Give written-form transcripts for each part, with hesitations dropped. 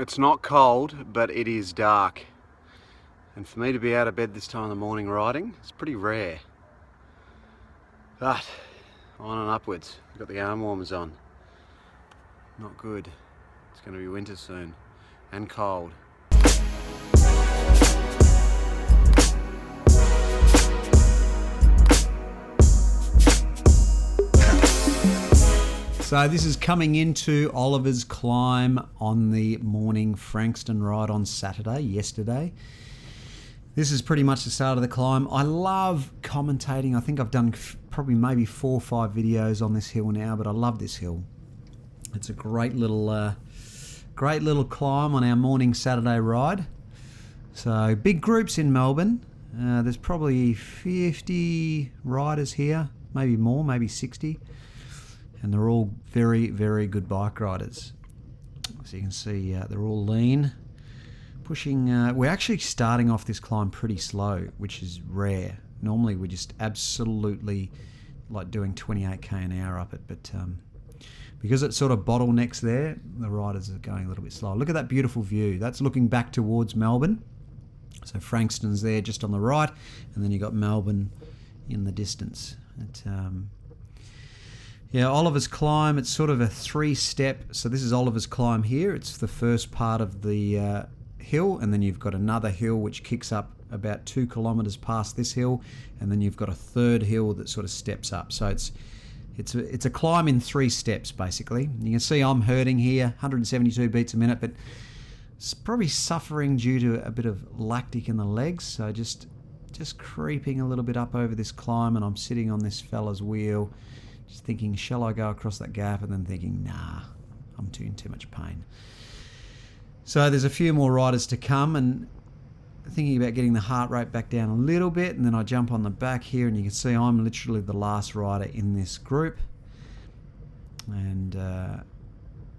It's not cold, but it is dark. And for me to be out of bed this time in the morning riding, it's pretty rare. But on and upwards. I've got the arm warmers on. Not good. It's going to be winter soon. And cold. So this is coming into Oliver's climb on the morning Frankston ride on Saturday, yesterday. This is pretty much the start of the climb. I love commentating. I think I've done probably maybe 4 or 5 videos on this hill now, but I love this hill. It's a great little climb on our morning Saturday ride. So big groups in Melbourne. There's probably 50 riders here, maybe more, maybe 60. And they're all very, very good bike riders. So you can see they're all lean. Pushing, we're actually starting off this climb pretty slow, which is rare. Normally we're just absolutely like doing 28k an hour up it, but because it sort of bottlenecks there, the riders are going a little bit slower. Look at that beautiful view. That's looking back towards Melbourne. So Frankston's there just on the right, and then you've got Melbourne in the distance. Yeah, Oliver's climb, it's sort of a 3-step. So this is Oliver's climb here. It's the first part of the hill, and then you've got another hill which kicks up about 2 kilometres past this hill, and then you've got a third hill that sort of steps up. So it's a climb in 3 steps basically. You can see I'm hurting here, 172 beats a minute, but it's probably suffering due to a bit of lactic in the legs. So just creeping a little bit up over this climb, and I'm sitting on this fella's wheel. Just thinking, shall I go across that gap? And then thinking, nah, I'm in too much pain. So there's a few more riders to come, and thinking about getting the heart rate back down a little bit, and then I jump on the back here, and you can see I'm literally the last rider in this group. And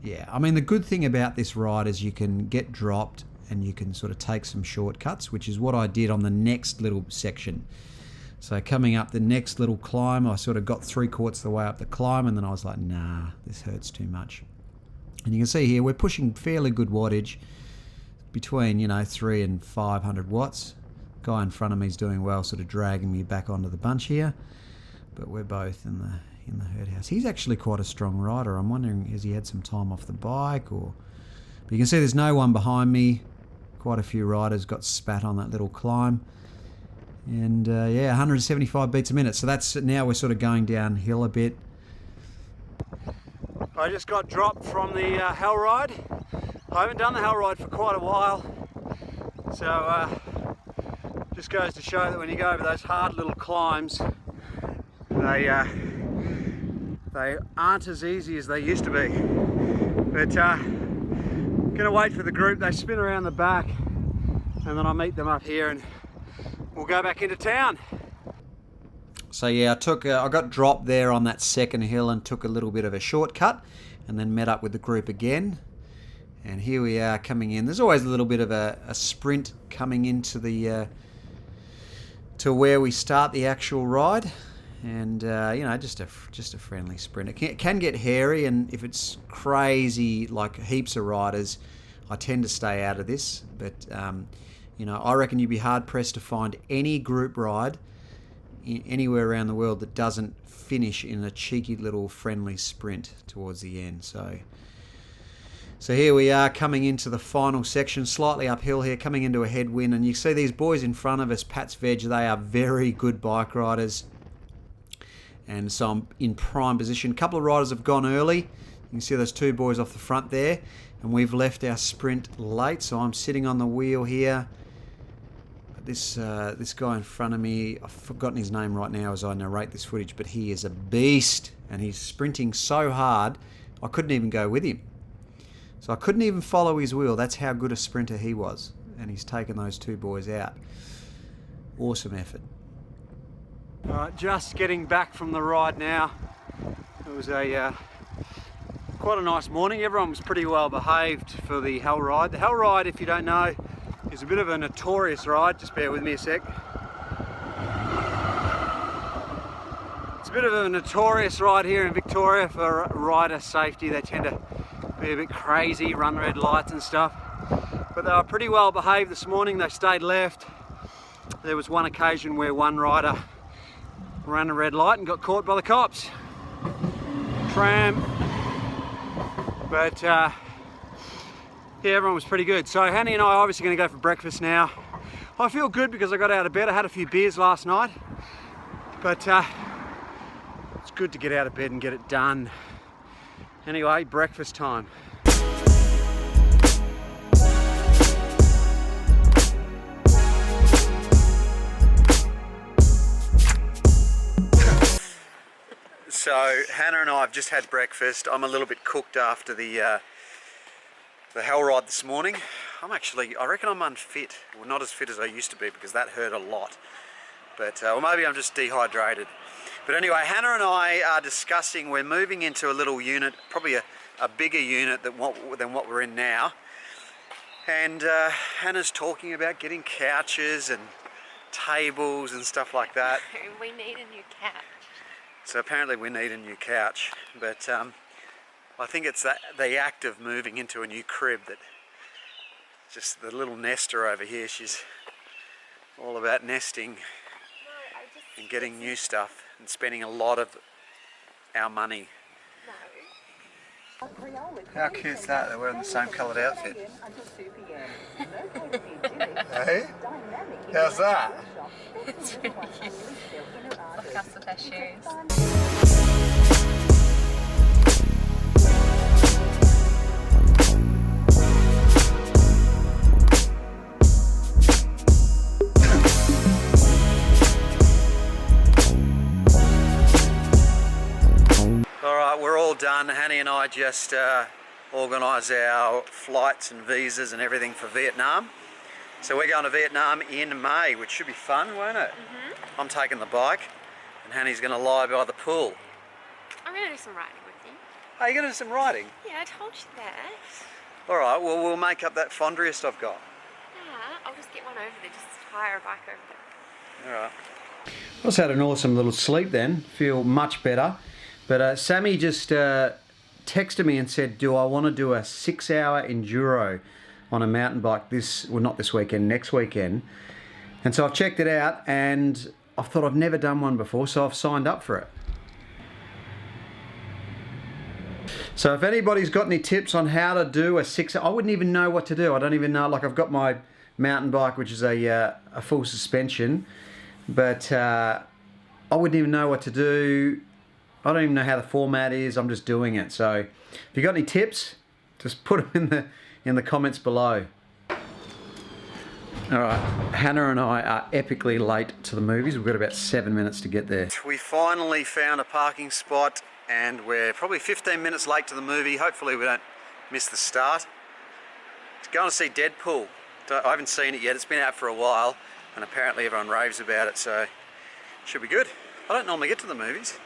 yeah, I mean, the good thing about this ride is you can get dropped and you can sort of take some shortcuts, which is what I did on the next little section. So coming up the next little climb, I sort of got 3/4 of the way up the climb, and then I was like, nah, this hurts too much. And you can see here, we're pushing fairly good wattage, between, 300 and 500 watts. Guy in front of me is doing well, sort of dragging me back onto the bunch here. But we're both in the herd house. He's actually quite a strong rider. I'm wondering, has he had some time off the bike? But you can see there's no one behind me. Quite a few riders got spat on that little climb. And yeah, 175 beats a minute. So that's, now we're sort of going downhill a bit. I just got dropped from the hell ride. I haven't done the hell ride for quite a while. So just goes to show that when you go over those hard little climbs, they aren't as easy as they used to be. But gonna wait for the group. They spin around the back, and then I meet them up here, and we'll go back into town. So yeah, I got dropped there on that second hill and took a little bit of a shortcut, and then met up with the group again. And here we are coming in. There's always a little bit of a sprint coming into the to where we start the actual ride, and just a friendly sprint. It can get hairy, and if it's crazy like heaps of riders, I tend to stay out of this. But I reckon you'd be hard pressed to find any group ride anywhere around the world that doesn't finish in a cheeky little friendly sprint towards the end. So here we are coming into the final section, slightly uphill here, coming into a headwind, and you see these boys in front of us, Pat's Veg, they are very good bike riders. And so I'm in prime position. A couple of riders have gone early. You can see those 2 boys off the front there, and we've left our sprint late, so I'm sitting on the wheel here. This guy in front of me, I've forgotten his name right now as I narrate this footage, but he is a beast, and he's sprinting so hard, I couldn't even go with him. So I couldn't even follow his wheel. That's how good a sprinter he was. And he's taken those 2 boys out. Awesome effort. All right, just getting back from the ride now. It was quite a nice morning. Everyone was pretty well behaved for the hell ride. The hell ride, if you don't know, is a bit of a notorious ride. Just bear with me a sec. It's a bit of a notorious ride here in Victoria for rider safety. They tend to be a bit crazy, run red lights and stuff. But they were pretty well behaved this morning. They stayed left. There was one occasion where one rider ran a red light and got caught by the cops. Tram. But yeah, everyone was pretty good. So Hanny and I are obviously going to go for breakfast now. I feel good because I got out of bed. I had a few beers last night, but it's good to get out of bed and get it done. Anyway, breakfast time. So Hannah and I have just had breakfast. I'm a little bit cooked after the hell ride this morning. I reckon I'm unfit. Well, not as fit as I used to be because that hurt a lot. But, or maybe I'm just dehydrated. But anyway, Hannah and I are discussing, we're moving into a little unit, probably a bigger unit than what we're in now. And Hannah's talking about getting couches and tables and stuff like that. We need a new couch. So apparently we need a new couch, but I think it's the act of moving into a new crib that just the little nester over here, she's all about nesting and getting new stuff and spending a lot of our money. How cute is that? They're wearing the same coloured outfit. Hey? How's that? It's really cute. Like us with our shoes. Alright, we're all done. Hanny and I just organised our flights and visas and everything for Vietnam. So we're going to Vietnam in May, which should be fun, won't it? I'm taking the bike and Hanny's going to lie by the pool. I'm going to do some riding with you. Are you going to do some riding? Yeah, I told you that. Alright, well we'll make up that Fondriest I've got. Yeah, I'll just get one over there, just hire a bike over there. Alright. I also had an awesome little sleep then, feel much better. But Sammy just texted me and said, do I want to do a 6-hour enduro on a mountain bike not this weekend, next weekend. And so I've checked it out and I thought I've never done one before, so I've signed up for it. So if anybody's got any tips on how to do a 6-hour, I wouldn't even know what to do. I don't even know, like I've got my mountain bike, which is a full suspension, but I wouldn't even know what to do. I don't even know how the format is. I'm just doing it. So if you got any tips, just put them in the comments below. All right, Hannah and I are epically late to the movies. We've got about 7 minutes to get there. We finally found a parking spot and we're probably 15 minutes late to the movie. Hopefully we don't miss the start. It's going to see Deadpool. I haven't seen it yet. It's been out for a while and apparently everyone raves about it, so it should be good. I don't normally get to the movies.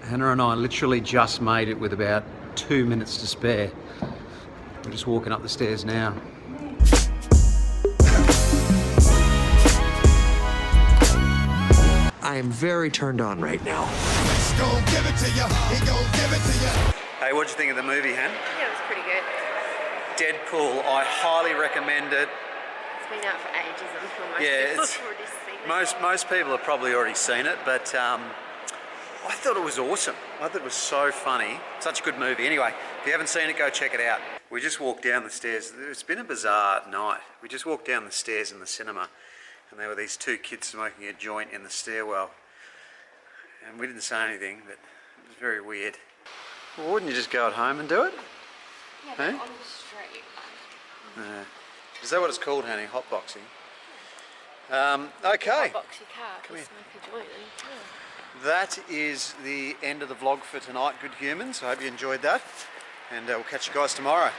Hannah and I literally just made it with about 2 minutes to spare. We're just walking up the stairs now. I am very turned on right now. Hey, what'd you think of the movie, Han? Yeah, it was pretty good. Deadpool, I highly recommend it. It's been out for ages. I'm sure most Yeah, people it's, have already seen it. most people have probably already seen it, but I thought it was awesome. I thought it was so funny. Such a good movie. Anyway, if you haven't seen it, go check it out. We just walked down the stairs. It's been a bizarre night. We just walked down the stairs in the cinema and there were these two kids smoking a joint in the stairwell. And we didn't say anything, but it was very weird. Well, wouldn't you just go at home and do it? Yeah, but on the street. Is that what it's called, honey? Hotboxing? Okay. Box your car, Come here. smoke a joint. Yeah. That is the end of the vlog for tonight, good humans. I hope you enjoyed that. And we'll catch you guys tomorrow.